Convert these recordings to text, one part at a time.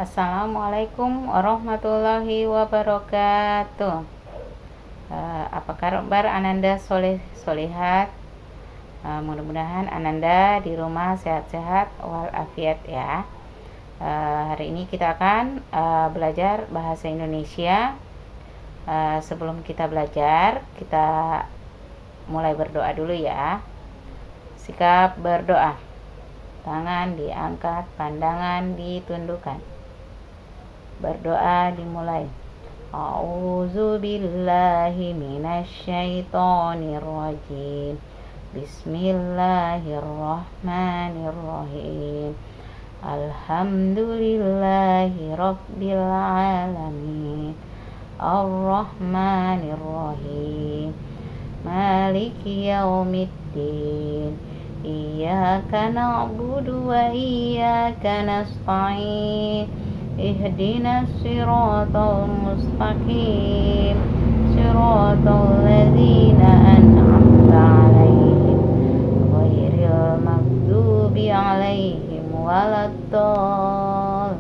Assalamualaikum warahmatullahi wabarakatuh. Apa kabar Ananda Solehat? Mudah-mudahan Ananda di rumah sehat-sehat walafiat ya. Hari ini kita akan belajar bahasa Indonesia. Sebelum kita belajar, kita mulai berdoa dulu ya. Sikap berdoa. Tangan diangkat, pandangan ditundukkan. Berdoa dimulai. A'udzu billahi minasyaitonir rajim. Bismillahirrahmanirrahim. Alhamdulillahi rabbil alamin. Ar-Rahmanir-Rahim. Maliki yaumiddin. Iyyaka na'budu wa iyyaka nasta'in. Ihdinas siratal mustaqim. Siratal ladzina an'amta 'alaihim ghairil maghdubi 'alaihim waladdallin.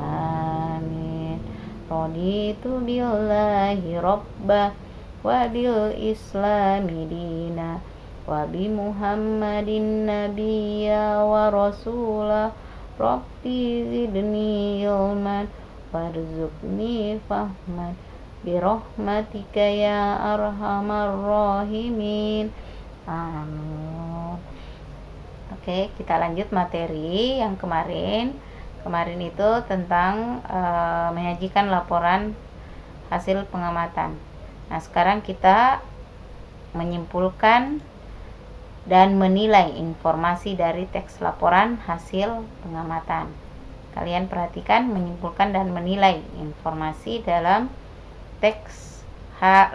Amin. Raditu billahi rabbah wa bil islami dina wa bi Muhammadin nabiyya wa rasulah. Rabbi zidni ilman warzuqni fahman birahmatika ya arhamar rahimin. Amin. Oke, kita lanjut materi yang kemarin. Kemarin itu tentang menyajikan laporan hasil pengamatan. Nah, sekarang kita menyimpulkan dan menilai informasi dari teks laporan hasil pengamatan. Kalian perhatikan, menyimpulkan dan menilai informasi dalam teks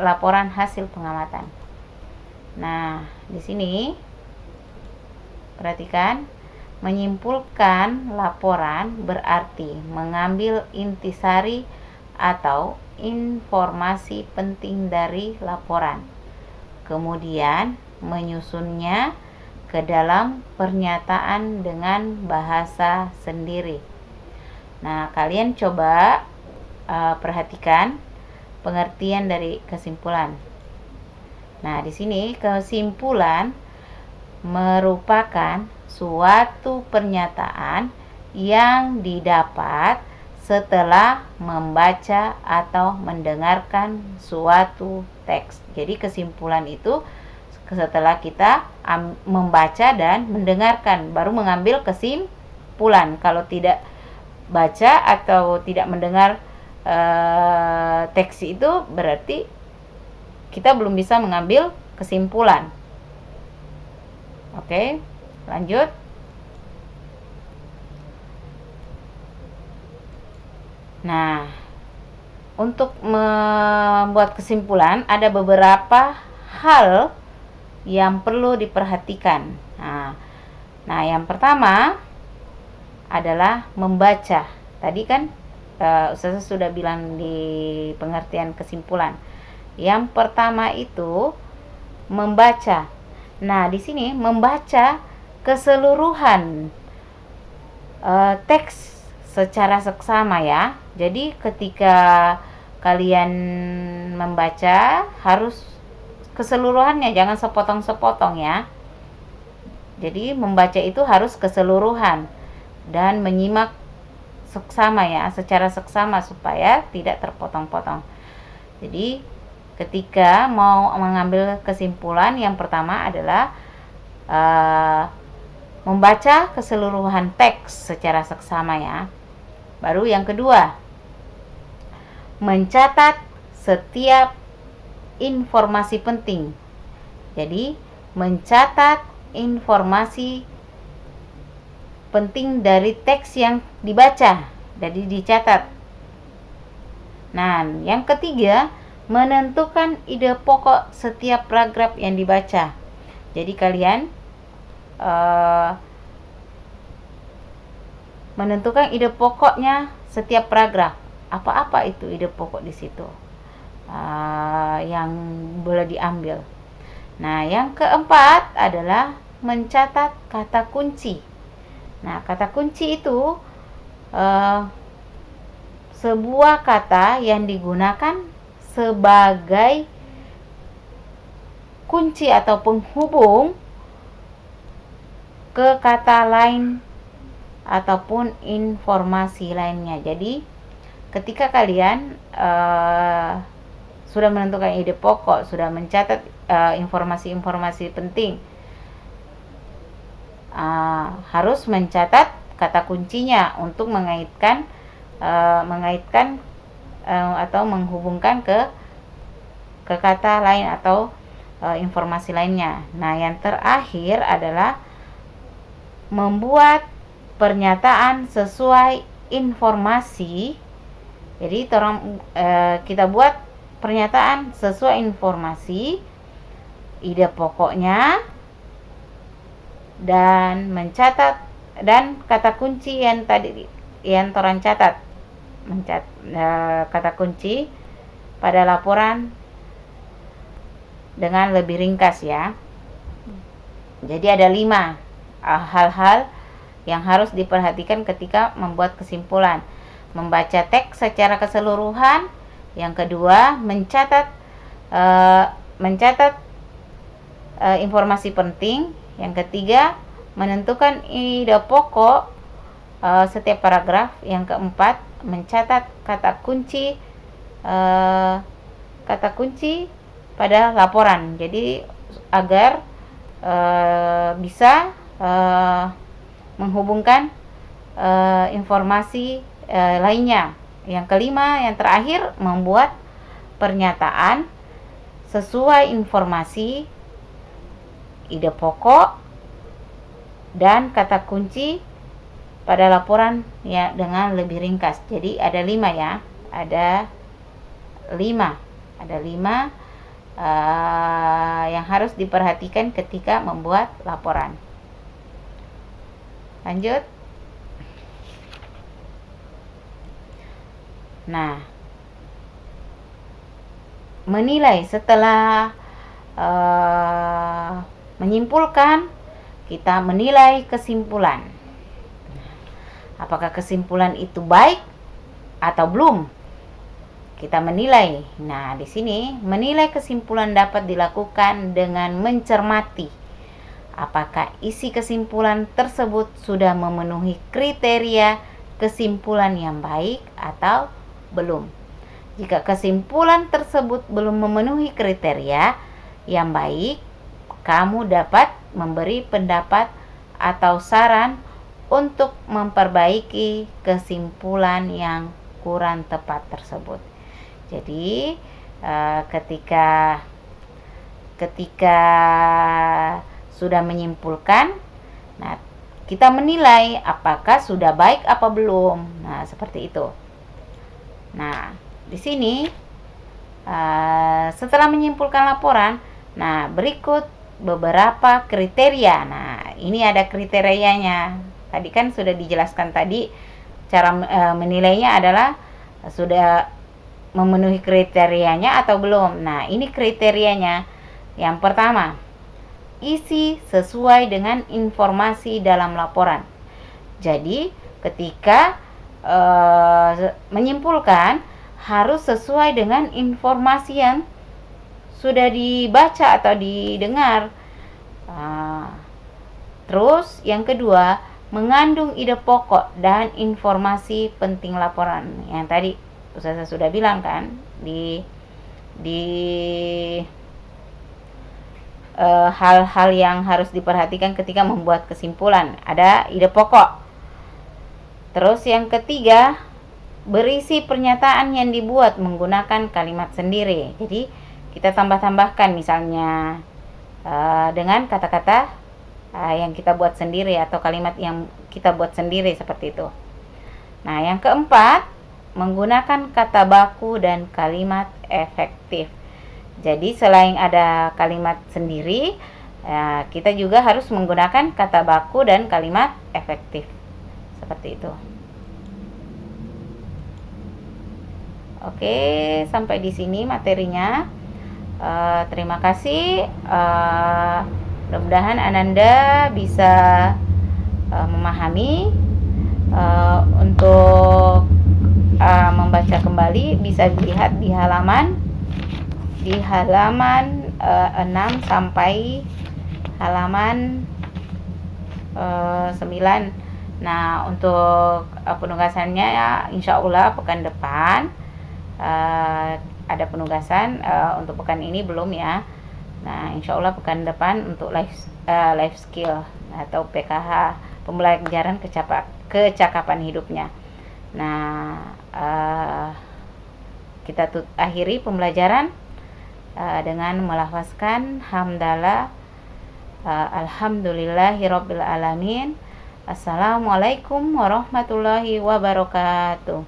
laporan hasil pengamatan. Nah, di sini perhatikan, menyimpulkan laporan berarti mengambil intisari atau informasi penting dari laporan, kemudian menyusunnya ke dalam pernyataan dengan bahasa sendiri. Nah, kalian coba perhatikan pengertian dari kesimpulan. Nah, di sini kesimpulan merupakan suatu pernyataan yang didapat setelah membaca atau mendengarkan suatu teks. Jadi kesimpulan itu setelah kita membaca dan mendengarkan, baru mengambil kesimpulan. Kalau tidak baca atau tidak mendengar teks itu, berarti kita belum bisa mengambil kesimpulan. Oke, lanjut. Nah, untuk membuat kesimpulan ada beberapa hal yang perlu diperhatikan. Nah, yang pertama adalah membaca. Tadi kan Ustazah sudah bilang di pengertian kesimpulan. Yang pertama itu membaca. Nah, di sini membaca keseluruhan teks secara seksama ya. Jadi ketika kalian membaca harus keseluruhannya, jangan sepotong-sepotong ya. Jadi membaca itu harus keseluruhan dan menyimak seksama ya, secara seksama supaya tidak terpotong-potong. Jadi ketika mau mengambil kesimpulan, yang pertama adalah membaca keseluruhan teks secara seksama ya. Baru yang kedua, mencatat setiap informasi penting. Jadi mencatat informasi penting dari teks yang dibaca, jadi dicatat. Nah, yang ketiga, menentukan ide pokok setiap paragraf yang dibaca. Jadi kalian menentukan ide pokoknya setiap paragraf. Apa-apa itu ide pokok di situ yang boleh diambil. Nah, yang keempat adalah mencatat kata kunci. Nah, kata kunci itu sebuah kata yang digunakan sebagai kunci atau penghubung ke kata lain ataupun informasi lainnya. Jadi ketika kalian sudah menentukan ide pokok, sudah mencatat informasi-informasi penting, harus mencatat kata kuncinya untuk mengaitkan atau menghubungkan ke kata lain atau informasi lainnya. Nah, yang terakhir adalah membuat pernyataan sesuai informasi. Jadi kita buat pernyataan sesuai informasi, ide pokoknya, dan mencatat dan kata kunci yang tadi yang torang catat. Kata kunci pada laporan dengan lebih ringkas ya. Jadi ada 5 hal-hal yang harus diperhatikan ketika membuat kesimpulan. Membaca teks secara keseluruhan. Yang kedua, mencatat informasi penting. Yang ketiga, menentukan ide pokok setiap paragraf. Yang keempat, mencatat kata kunci pada laporan. Jadi agar bisa menghubungkan informasi lainnya. Yang kelima, yang terakhir, membuat pernyataan sesuai informasi, ide pokok, dan kata kunci pada laporan ya dengan lebih ringkas. Jadi ada 5 ya. Ada 5 yang harus diperhatikan ketika membuat laporan. Lanjut. Nah, menilai setelah menyimpulkan, kita menilai kesimpulan. Apakah kesimpulan itu baik atau belum? Kita menilai. Nah, di sini menilai kesimpulan dapat dilakukan dengan mencermati apakah isi kesimpulan tersebut sudah memenuhi kriteria kesimpulan yang baik atau belum. Jika kesimpulan tersebut belum memenuhi kriteria yang baik, kamu dapat memberi pendapat atau saran untuk memperbaiki kesimpulan yang kurang tepat tersebut. Jadi ketika sudah menyimpulkan, nah kita menilai apakah sudah baik apa belum. Nah, seperti itu. Nah, di sini setelah menyimpulkan laporan, nah berikut beberapa kriteria. Nah, ini ada kriterianya. Tadi kan sudah dijelaskan tadi cara menilainya adalah sudah memenuhi kriterianya atau belum. Nah, ini kriterianya. Yang pertama, isi sesuai dengan informasi dalam laporan. Jadi, ketika menyimpulkan harus sesuai dengan informasi yang sudah dibaca atau didengar. Terus, yang kedua, mengandung ide pokok dan informasi penting laporan. Yang tadi Ustazah sudah bilang kan di hal-hal yang harus diperhatikan ketika membuat kesimpulan. Ada ide pokok. Terus yang ketiga, berisi pernyataan yang dibuat menggunakan kalimat sendiri. Jadi kita tambah-tambahkan misalnya dengan kata-kata yang kita buat sendiri atau kalimat yang kita buat sendiri seperti itu. Nah, yang keempat, menggunakan kata baku dan kalimat efektif. Jadi selain ada kalimat sendiri, kita juga harus menggunakan kata baku dan kalimat efektif. Seperti itu. Oke, sampai di sini materinya. Terima kasih. Mudah-mudahan Ananda bisa memahami untuk kembali, bisa dilihat di halaman 6 sampai halaman 9. Nah, untuk penugasannya ya, insya Allah pekan depan ada penugasan. Untuk pekan ini belum ya. Nah, insya Allah pekan depan untuk life skill atau PKH, pembelajaran kecakapan hidupnya. Nah, kita akhiri pembelajaran dengan melafazkan hamdalah, alhamdulillahirabbil alamin. Assalamualaikum warahmatullahi wabarakatuh.